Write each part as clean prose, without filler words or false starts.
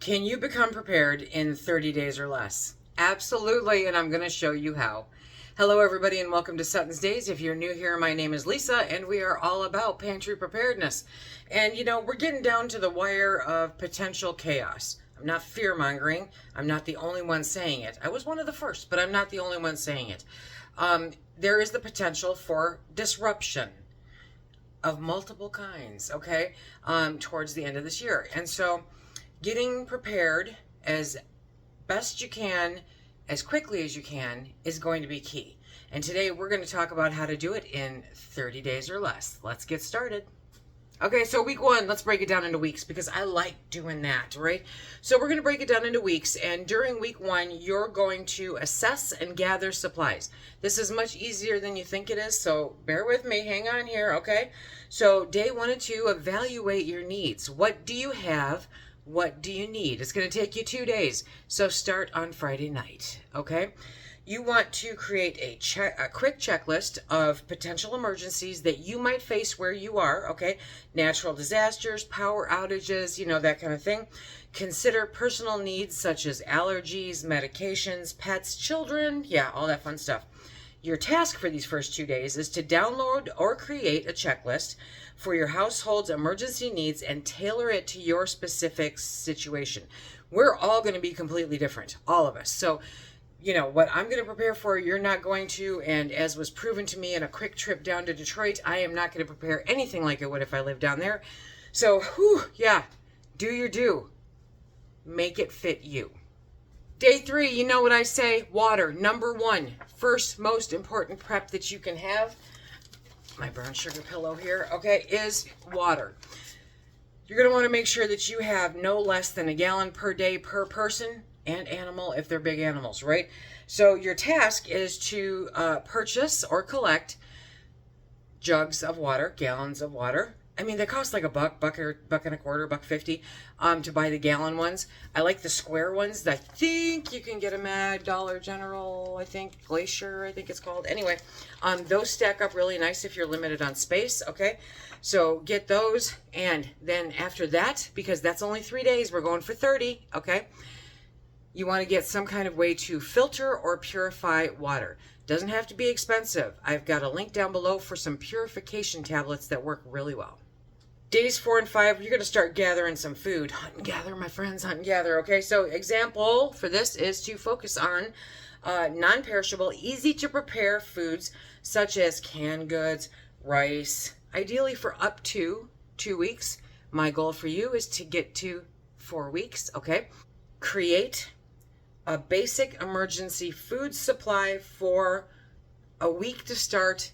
Can you become prepared in 30 days or less? Absolutely, and I'm going to show you how. Hello, everybody, and welcome to SuttonsDaze. If you're new here, my name is Lisa, and we are all about pantry preparedness. And, you know, we're getting down to the wire of potential chaos. I'm not fear-mongering. I'm not the only one saying it. I was one of the first, but I'm not the only one saying it. There is the potential for disruption of multiple kinds, okay, towards the end of this year. And so getting prepared as best you can, as quickly as you can, is going to be key. And today we're going to talk about how to do it in 30 days or less. Let's get started. Okay, so week one, let's break it down into weeks because I like doing that, right? So we're going to break it down into weeks, and during week one, you're going to assess and gather supplies. This is much easier than you think it is, so bear with me, hang on here, okay? So day 1 and 2, evaluate your needs. What do you have? What do you need? It's going to take you 2 days, so start on Friday night, okay? You want to create a quick checklist of potential emergencies that you might face where you are, okay? Natural disasters, power outages, you know, that kind of thing. Consider personal needs such as allergies, medications, pets, children, yeah, all that fun stuff. Your task for these first 2 days is to download or create a checklist for your household's emergency needs and tailor it to your specific situation. We're all going to be completely different, all of us. So, you know, what I'm going to prepare for, you're not going to, and as was proven to me in a quick trip down to Detroit, I am not going to prepare anything like I would if I lived down there. So, yeah, do your do. Make it fit you. Day 3, you know what I say, water. Number 1, first most important prep that you can have, my brown sugar pillow here, okay, is water. You're going to want to make sure that you have no less than a gallon per day per person and animal if they're big animals, right? So your task is to purchase or collect jugs of water, gallons of water. I mean, they cost like $1, buck and a quarter, $1.50 to buy the gallon ones. I like the square ones. I think you can get them at Dollar General, I think, Glacier, I think it's called. Anyway, those stack up really nice if you're limited on space, okay? So get those, and then after that, because that's only 3 days, we're going for 30, okay? You want to get some kind of way to filter or purify water. Doesn't have to be expensive. I've got a link down below for some purification tablets that work really well. Days 4 and 5, you're going to start gathering some food. Hunt and gather, my friends, hunt and gather. Okay, so example for this is to focus on non-perishable, easy to prepare foods such as canned goods, rice, ideally for up to 2 weeks. My goal for you is to get to 4 weeks, okay? Create a basic emergency food supply for a week to start,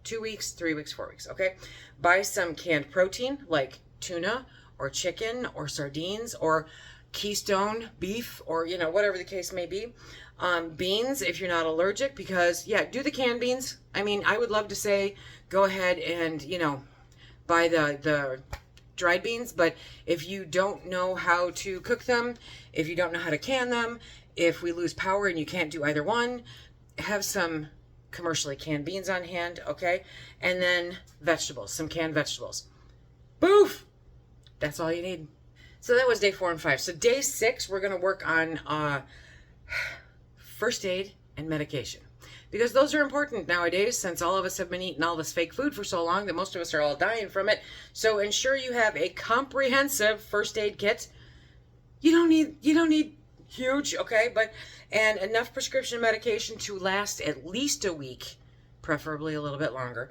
2 weeks, 3 weeks, 4 weeks, okay? Buy some canned protein like tuna or chicken or sardines or Keystone beef or, you know, whatever the case may be. Beans if you're not allergic, because, yeah, do the canned beans. I mean, I would love to say go ahead and, you know, buy the dried beans, but if you don't know how to cook them, if you don't know how to can them, if we lose power and you can't do either one, have some commercially canned beans on hand, okay? And then vegetables, some canned vegetables. Boof! That's all you need. So that was day 4 and 5. So day 6, we're going to work on first aid and medication, because those are important nowadays, since all of us have been eating all this fake food for so long that most of us are all dying from it. So ensure you have a comprehensive first aid kit. You don't need huge, okay, and enough prescription medication to last at least a week, preferably a little bit longer.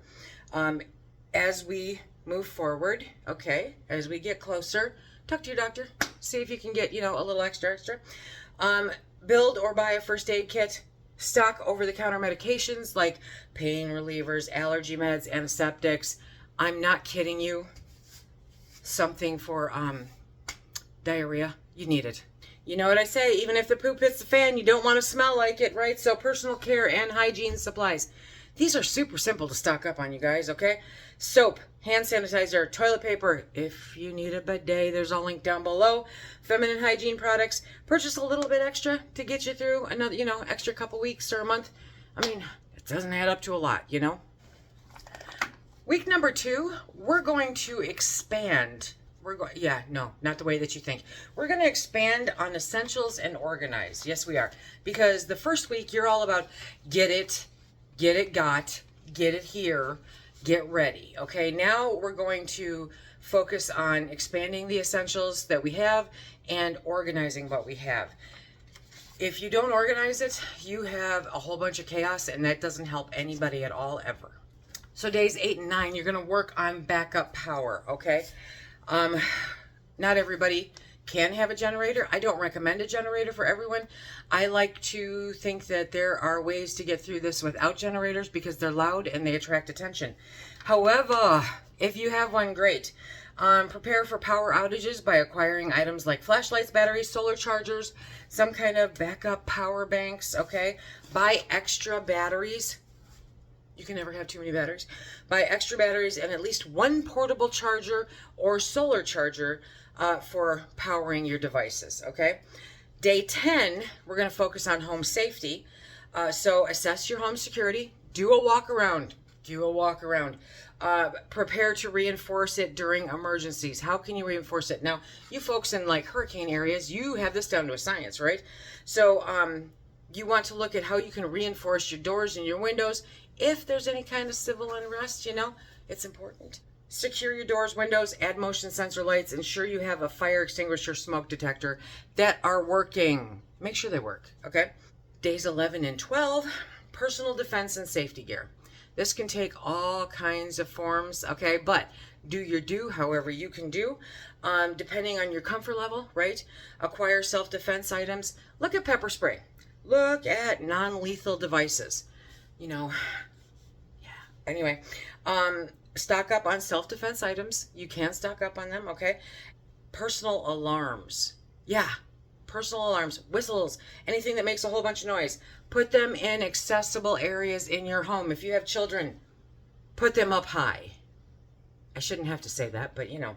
As we move forward, okay, as we get closer, talk to your doctor, see if you can get, you know, a little extra. Build or buy a first aid kit. Stock over-the-counter medications like pain relievers, allergy meds, antiseptics. I'm not kidding you. Something for diarrhea. You need it. You know what I say, even if the poop hits the fan, you don't want to smell like it, right? So personal care and hygiene supplies. These are super simple to stock up on, you guys, okay? Soap, hand sanitizer, toilet paper. If you need a bidet, there's a link down below. Feminine hygiene products. Purchase a little bit extra to get you through another, you know, extra couple weeks or a month. I mean, it doesn't add up to a lot, you know? Week number 2, we're going to expand we're going, yeah, no, not the way that you think. We're going to expand on essentials and organize. Yes, we are. Because the first week, you're all about get it got, get it here, get ready. Okay, now we're going to focus on expanding the essentials that we have and organizing what we have. If you don't organize it, you have a whole bunch of chaos, and that doesn't help anybody at all, ever. So days 8 and 9, you're going to work on backup power, okay? Not everybody can have a generator. I don't recommend a generator for everyone. I like to think that there are ways to get through this without generators because they're loud and they attract attention. However, if you have one, great. Prepare for power outages by acquiring items like flashlights, batteries, solar chargers, some kind of backup power banks, okay? Buy extra batteries. You can never have too many batteries. Buy extra batteries and at least one portable charger or solar charger for powering your devices, okay? Day 10, we're going to focus on home safety. So assess your home security. Do a walk around. Prepare to reinforce it during emergencies. How can you reinforce it? Now, you folks in like hurricane areas, you have this down to a science, right? So you want to look at how you can reinforce your doors and your windows. If there's any kind of civil unrest, you know, it's important. Secure your doors, windows, add motion sensor lights. Ensure you have a fire extinguisher, smoke detector that are working. Make sure they work, okay? Days 11 and 12, personal defense and safety gear. This can take all kinds of forms, okay? But do your due however you can do, depending on your comfort level, right? Acquire self-defense items. Look at pepper spray. Look at non-lethal devices. You know, yeah. Anyway, stock up on self-defense items. You can stock up on them, okay? Personal alarms. Yeah, personal alarms, whistles, anything that makes a whole bunch of noise. Put them in accessible areas in your home. If you have children, put them up high. I shouldn't have to say that, but you know.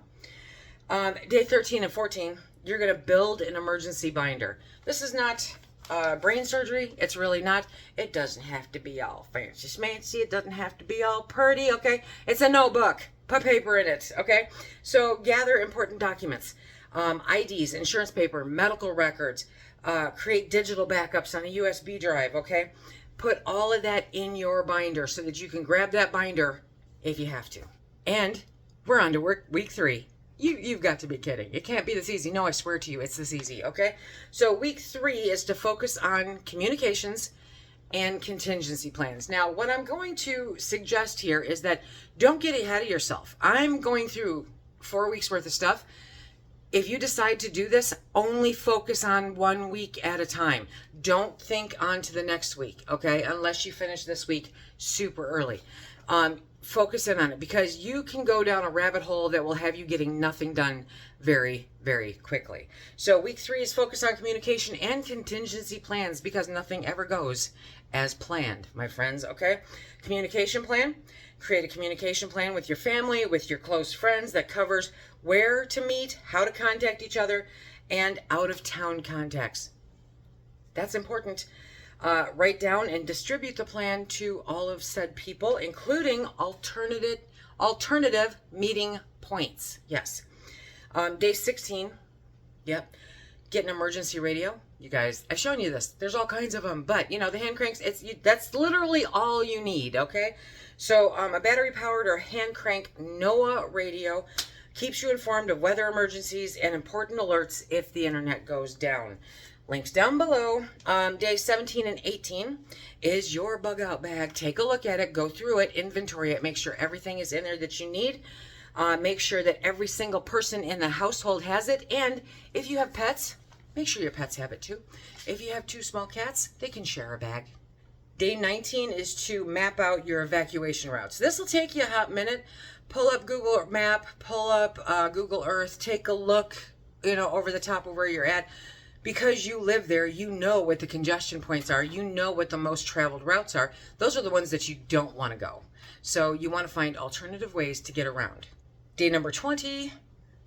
Day 13 and 14, you're going to build an emergency binder. This is not brain surgery. It's really not. It doesn't have to be all fancy schmancy. It doesn't have to be all pretty, okay? It's a notebook. Put paper in it, okay? So gather important documents. IDs, insurance paper, medical records. Create digital backups on a USB drive, okay? Put all of that in your binder so that you can grab that binder if you have to. And we're on to week 3. You've got to be kidding. It can't be this easy. No, I swear to you, it's this easy, okay? So week 3 is to focus on communications and contingency plans. Now, what I'm going to suggest here is that don't get ahead of yourself. I'm going through 4 weeks worth of stuff. If you decide to do this, only focus on 1 week at a time. Don't think on to the next week, okay? Unless you finish this week super early. Focus in on it because you can go down a rabbit hole that will have you getting nothing done very, very quickly. So week 3 is focused on communication and contingency plans because nothing ever goes as planned, my friends, okay? Communication plan. Create a communication plan with your family, with your close friends that covers where to meet, how to contact each other, and out-of-town contacts. That's important. Write down and distribute the plan to all of said people, including alternative meeting points. Yes. Day 16. Yep. Get an emergency radio. You guys, I've shown you this. There's all kinds of them, but you know, the hand cranks, that's literally all you need, okay? So a battery powered or hand crank NOAA radio keeps you informed of weather emergencies and important alerts if the internet goes down. Links down below. Day 17 and 18 is your bug out bag. Take a look at it, go through it, inventory it, make sure everything is in there that you need. Make sure that every single person in the household has it. And if you have pets, make sure your pets have it too. If you have 2 small cats, they can share a bag. Day 19 is to map out your evacuation routes. This will take you a hot minute. Pull up Google Map, pull up Google Earth, take a look, you know, over the top of where you're at. Because you live there, you know what the congestion points are. You know what the most traveled routes are. Those are the ones that you don't want to go. So you want to find alternative ways to get around. Day number 20,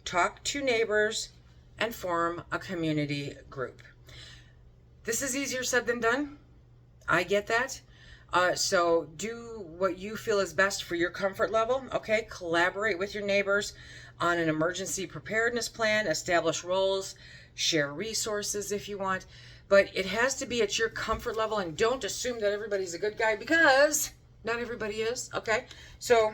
talk to neighbors and form a community group. This is easier said than done. I get that. So do what you feel is best for your comfort level, okay? Collaborate with your neighbors. on an emergency preparedness plan, establish roles, share resources if you want, but it has to be at your comfort level, and don't assume that everybody's a good guy, because not everybody is, okay? So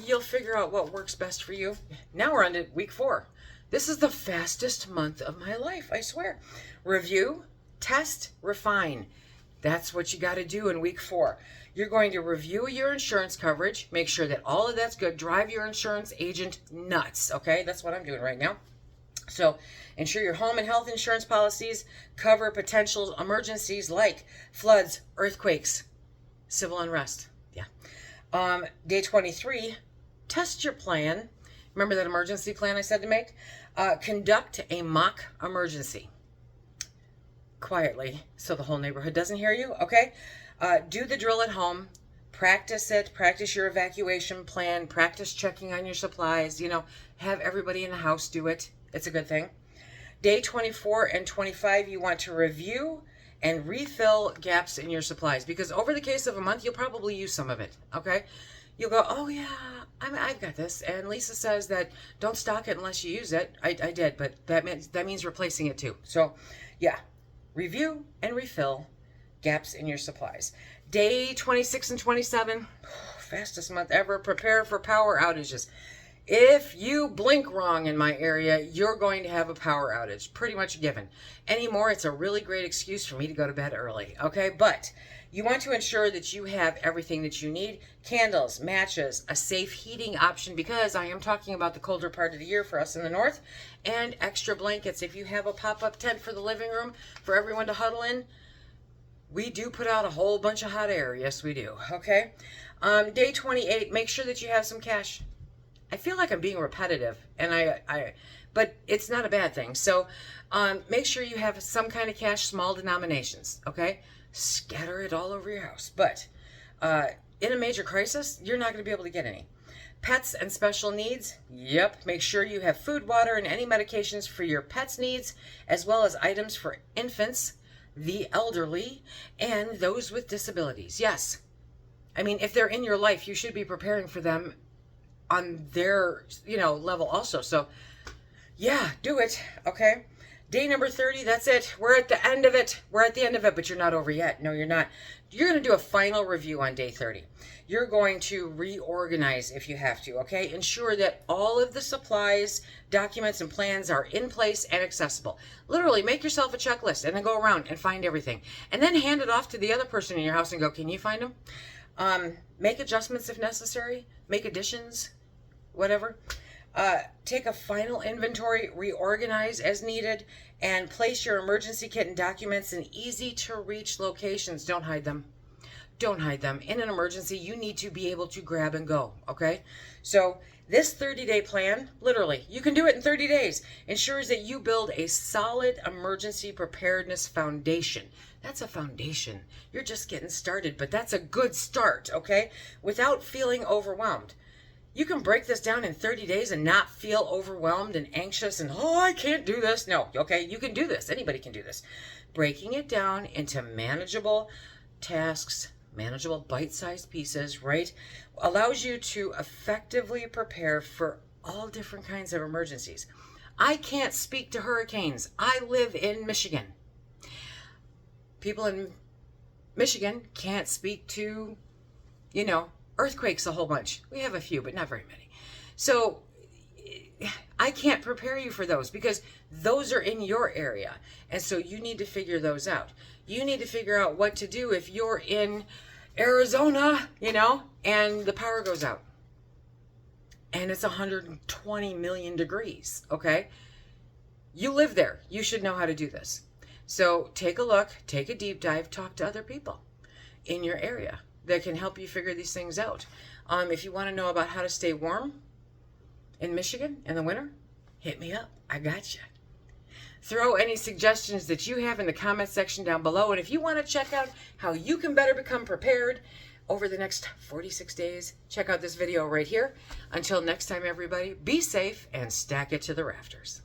you'll figure out what works best for you. Now we're on to week 4. This is the fastest month of my life, I swear. Review, test, refine. That's what you got to do in week 4. You're going to review your insurance coverage, make sure that all of that's good, drive your insurance agent nuts, okay? That's what I'm doing right now. So ensure your home and health insurance policies cover potential emergencies like floods, earthquakes, civil unrest. Yeah. Day 23, test your plan. Remember that emergency plan I said to make? Conduct a mock emergency quietly so the whole neighborhood doesn't hear you, okay? Do the drill at home. Practice it. Practice your evacuation plan. Practice checking on your supplies. You know, have everybody in the house do it. It's a good thing. Day 24 and 25, you want to review and refill gaps in your supplies, because over the case of a month, you'll probably use some of it, okay? You'll go, oh yeah, I've got this, and Lisa says that don't stock it unless you use it. I did, but that means replacing it too. So yeah, review and refill gaps in your supplies. Day 26 and 27, fastest month ever, prepare for power outages. If you blink wrong in my area, you're going to have a power outage. Pretty much a given. Anymore, it's a really great excuse for me to go to bed early, okay? But you want to ensure that you have everything that you need. Candles, matches, a safe heating option, because I am talking about the colder part of the year for us in the north, and extra blankets. If you have a pop-up tent for the living room for everyone to huddle in, we do put out a whole bunch of hot air. Yes, we do, okay? Day 28, make sure that you have some cash. I feel like I'm being repetitive, and but it's not a bad thing. So make sure you have some kind of cash, small denominations, okay? Scatter it all over your house. But in a major crisis, you're not going to be able to get any. Pets and special needs, yep. Make sure you have food, water, and any medications for your pets' needs, as well as items for infants, the elderly, and those with disabilities. Yes. I mean, if they're in your life, you should be preparing for them on their, level also. So yeah, do it. Okay. Day number 30, that's it. We're at the end of it. But you're not over yet. No, you're not. You're going to do a final review on day 30. You're going to reorganize if you have to, okay? Ensure that all of the supplies, documents, and plans are in place and accessible. Literally, make yourself a checklist and then go around and find everything. And then hand it off to the other person in your house and go, can you find them? Make adjustments if necessary. Make additions, whatever. Take a final inventory, reorganize as needed, and place your emergency kit and documents in easy-to-reach locations. Don't hide them. Don't hide them. In an emergency, you need to be able to grab and go, okay? So this 30-day plan, literally, you can do it in 30 days, ensures that you build a solid emergency preparedness foundation. That's a foundation. You're just getting started, but that's a good start, okay? Without feeling overwhelmed. You can break this down in 30 days and not feel overwhelmed and anxious and, oh, I can't do this. No, okay, you can do this. Anybody can do this. Breaking it down into manageable tasks, manageable bite-sized pieces, right, allows you to effectively prepare for all different kinds of emergencies. I can't speak to hurricanes. I live in Michigan. People in Michigan can't speak to, earthquakes a whole bunch. We have a few, but not very many. So I can't prepare you for those because those are in your area. And so you need to figure those out. You need to figure out what to do if you're in Arizona, and the power goes out. And it's 120 million degrees, okay? You live there. You should know how to do this. So take a look, take a deep dive, talk to other people in your area that can help you figure these things out. If you want to know about how to stay warm in Michigan in the winter, hit me up. I got you. Throw any suggestions that you have in the comment section down below. And if you want to check out how you can better become prepared over the next 46 days, check out this video right here. Until next time, everybody, be safe and stack it to the rafters.